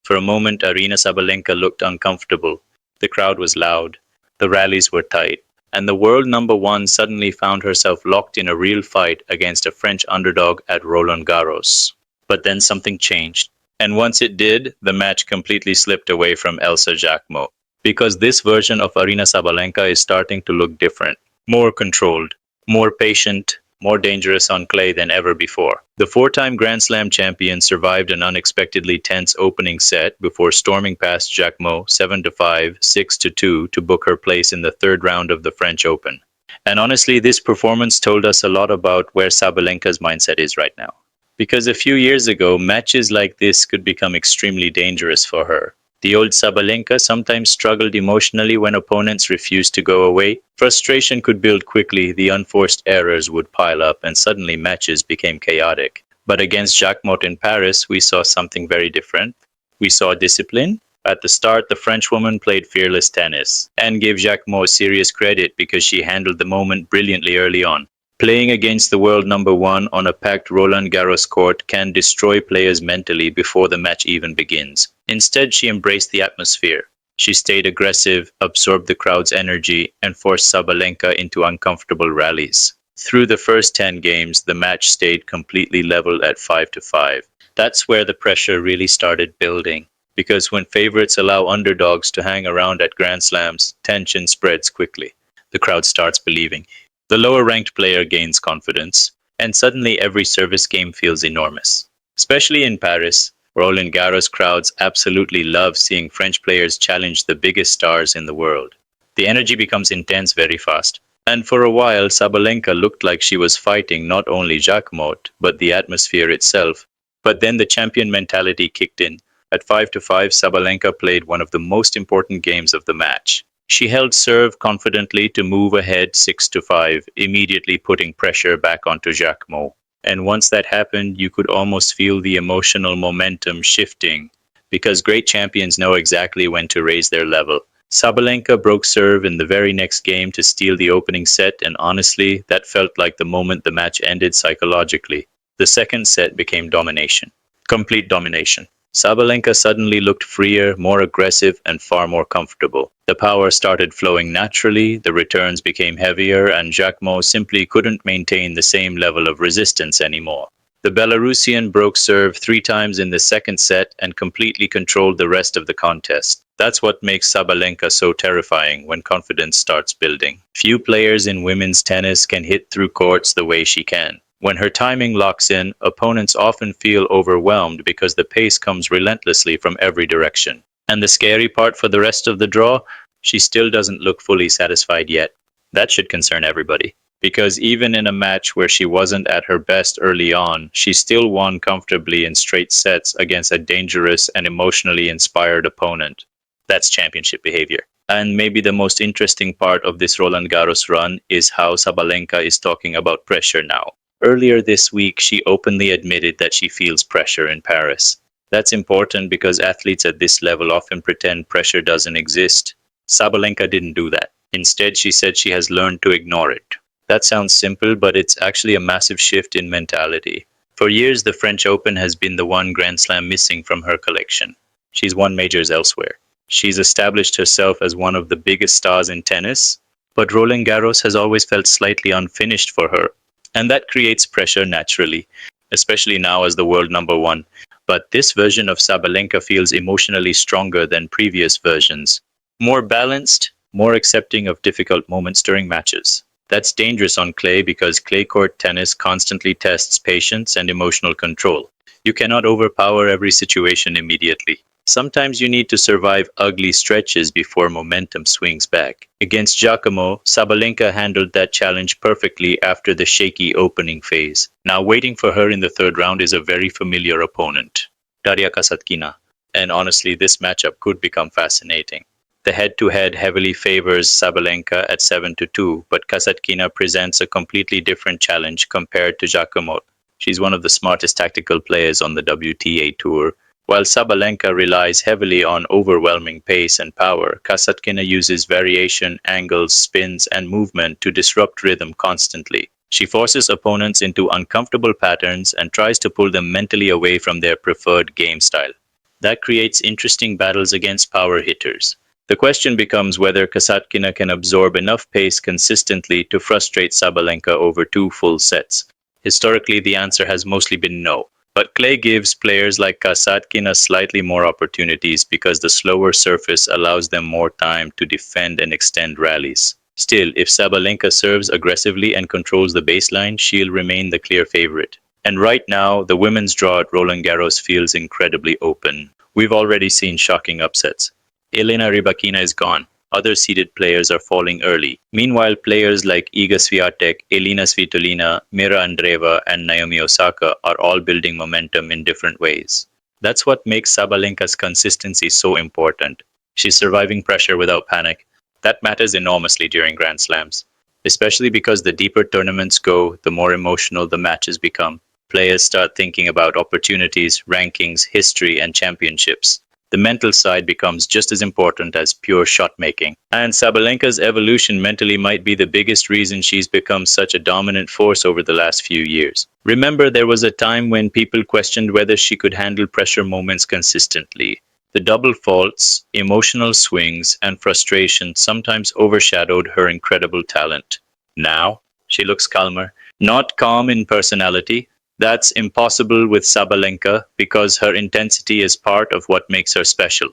For a moment, Aryna Sabalenka looked uncomfortable. The crowd was loud, the rallies were tight, and the world number one suddenly found herself locked in a real fight against a French underdog at Roland Garros. But then something changed. And once it did, the match completely slipped away from Elsa Jacquemot. Because this version of Aryna Sabalenka is starting to look different. More controlled, more patient, more dangerous on clay than ever before. The four-time Grand Slam champion survived an unexpectedly tense opening set before storming past Jacquemot 7-5, 6-2 to book her place in the third round of the French Open. And honestly, this performance told us a lot about where Sabalenka's mindset is right now. Because a few years ago, matches like this could become extremely dangerous for her. The old Sabalenka sometimes struggled emotionally when opponents refused to go away. Frustration could build quickly, the unforced errors would pile up, and suddenly matches became chaotic. But against Jacquemot in Paris, we saw something very different. We saw discipline. At the start, the Frenchwoman played fearless tennis and gave Jacquemot serious credit because she handled the moment brilliantly early on. Playing against the world number one on a packed Roland Garros court can destroy players mentally before the match even begins. Instead, she embraced the atmosphere. She stayed aggressive, absorbed the crowd's energy, and forced Sabalenka into uncomfortable rallies. Through the first 10 games, the match stayed completely level at 5-5. That's where the pressure really started building. Because when favorites allow underdogs to hang around at Grand Slams, tension spreads quickly. The crowd starts believing. The lower-ranked player gains confidence, and suddenly every service game feels enormous. Especially in Paris, Roland Garros crowds absolutely love seeing French players challenge the biggest stars in the world. The energy becomes intense very fast. And for a while, Sabalenka looked like she was fighting not only Jacquemot, but the atmosphere itself. But then the champion mentality kicked in. At 5-5, Sabalenka played one of the most important games of the match. She held serve confidently to move ahead 6-5, immediately putting pressure back onto Jacquemot. And once that happened, you could almost feel the emotional momentum shifting, because great champions know exactly when to raise their level. Sabalenka broke serve in the very next game to steal the opening set, and honestly, that felt like the moment the match ended psychologically. The second set became domination. Complete domination. Sabalenka suddenly looked freer, more aggressive, and far more comfortable. The power started flowing naturally, the returns became heavier, and Jacquemot simply couldn't maintain the same level of resistance anymore. The Belarusian broke serve 3 times in the second set and completely controlled the rest of the contest. That's what makes Sabalenka so terrifying when confidence starts building. Few players in women's tennis can hit through courts the way she can. When her timing locks in, opponents often feel overwhelmed because the pace comes relentlessly from every direction. And the scary part for the rest of the draw, she still doesn't look fully satisfied yet. That should concern everybody. Because even in a match where she wasn't at her best early on, she still won comfortably in straight sets against a dangerous and emotionally inspired opponent. That's championship behavior. And maybe the most interesting part of this Roland Garros run is how Sabalenka is talking about pressure now. Earlier this week, she openly admitted that she feels pressure in Paris. That's important because athletes at this level often pretend pressure doesn't exist. Sabalenka didn't do that. Instead, she said she has learned to ignore it. That sounds simple, but it's actually a massive shift in mentality. For years, the French Open has been the one Grand Slam missing from her collection. She's won majors elsewhere. She's established herself as one of the biggest stars in tennis, but Roland Garros has always felt slightly unfinished for her. And that creates pressure naturally, especially now as the world number one. But this version of Sabalenka feels emotionally stronger than previous versions. More balanced, more accepting of difficult moments during matches. That's dangerous on clay because clay court tennis constantly tests patience and emotional control. You cannot overpower every situation immediately. Sometimes you need to survive ugly stretches before momentum swings back. Against Jacquemot, Sabalenka handled that challenge perfectly after the shaky opening phase. Now waiting for her in the third round is a very familiar opponent, Daria Kasatkina. And honestly, this matchup could become fascinating. The head-to-head heavily favors Sabalenka at 7-2, but Kasatkina presents a completely different challenge compared to Jacquemot. She's one of the smartest tactical players on the WTA Tour. While Sabalenka relies heavily on overwhelming pace and power, Kasatkina uses variation, angles, spins, and movement to disrupt rhythm constantly. She forces opponents into uncomfortable patterns and tries to pull them mentally away from their preferred game style. That creates interesting battles against power hitters. The question becomes whether Kasatkina can absorb enough pace consistently to frustrate Sabalenka over two full sets. Historically, the answer has mostly been no. But clay gives players like Kasatkina slightly more opportunities because the slower surface allows them more time to defend and extend rallies. Still, if Sabalenka serves aggressively and controls the baseline, she'll remain the clear favorite. And right now, the women's draw at Roland Garros feels incredibly open. We've already seen shocking upsets. Elena Rybakina is gone. Other seeded players are falling early. Meanwhile, players like Iga Swiatek, Elina Svitolina, Mira Andreeva, and Naomi Osaka are all building momentum in different ways. That's what makes Sabalenka's consistency so important. She's surviving pressure without panic. That matters enormously during Grand Slams, especially because the deeper tournaments go, the more emotional the matches become. Players start thinking about opportunities, rankings, history, and championships. The mental side becomes just as important as pure shot making. And Sabalenka's evolution mentally might be the biggest reason she's become such a dominant force over the last few years. Remember, there was a time when people questioned whether she could handle pressure moments consistently. The double faults, emotional swings, and frustration sometimes overshadowed her incredible talent. Now, she looks calmer, not calm in personality. That's impossible with Sabalenka because her intensity is part of what makes her special,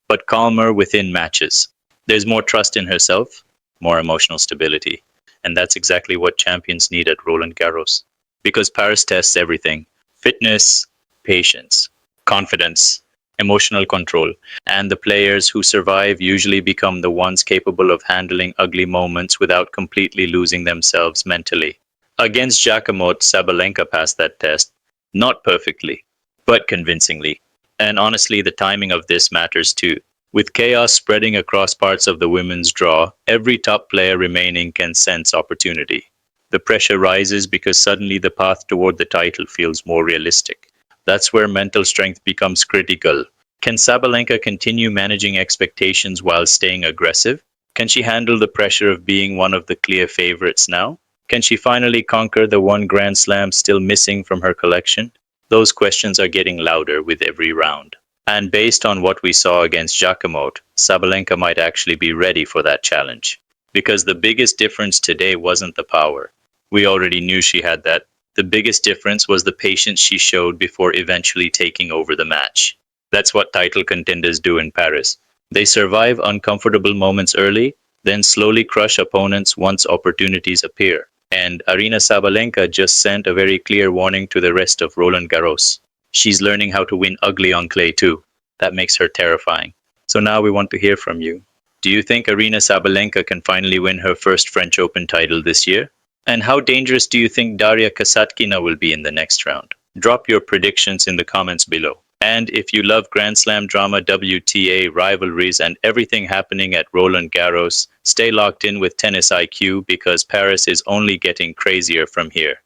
but calmer within matches. There's more trust in herself, more emotional stability, and that's exactly what champions need at Roland Garros. Because Paris tests everything: fitness, patience, confidence, emotional control, and the players who survive usually become the ones capable of handling ugly moments without completely losing themselves mentally. Against Jacquemot, Sabalenka passed that test, not perfectly, but convincingly. And honestly, the timing of this matters too. With chaos spreading across parts of the women's draw, every top player remaining can sense opportunity. The pressure rises because suddenly the path toward the title feels more realistic. That's where mental strength becomes critical. Can Sabalenka continue managing expectations while staying aggressive? Can she handle the pressure of being one of the clear favorites now? Can she finally conquer the one Grand Slam still missing from her collection? Those questions are getting louder with every round. And based on what we saw against Jacquemot, Sabalenka might actually be ready for that challenge. Because the biggest difference today wasn't the power. We already knew she had that. The biggest difference was the patience she showed before eventually taking over the match. That's what title contenders do in Paris. They survive uncomfortable moments early, then slowly crush opponents once opportunities appear. And Aryna Sabalenka just sent a very clear warning to the rest of Roland Garros. She's learning how to win ugly on clay too. That makes her terrifying. So now we want to hear from you. Do you think Aryna Sabalenka can finally win her first French Open title this year? And how dangerous do you think Daria Kasatkina will be in the next round? Drop your predictions in the comments below. And if you love Grand Slam drama, WTA, rivalries, and everything happening at Roland Garros, stay locked in with Tennis IQ because Paris is only getting crazier from here.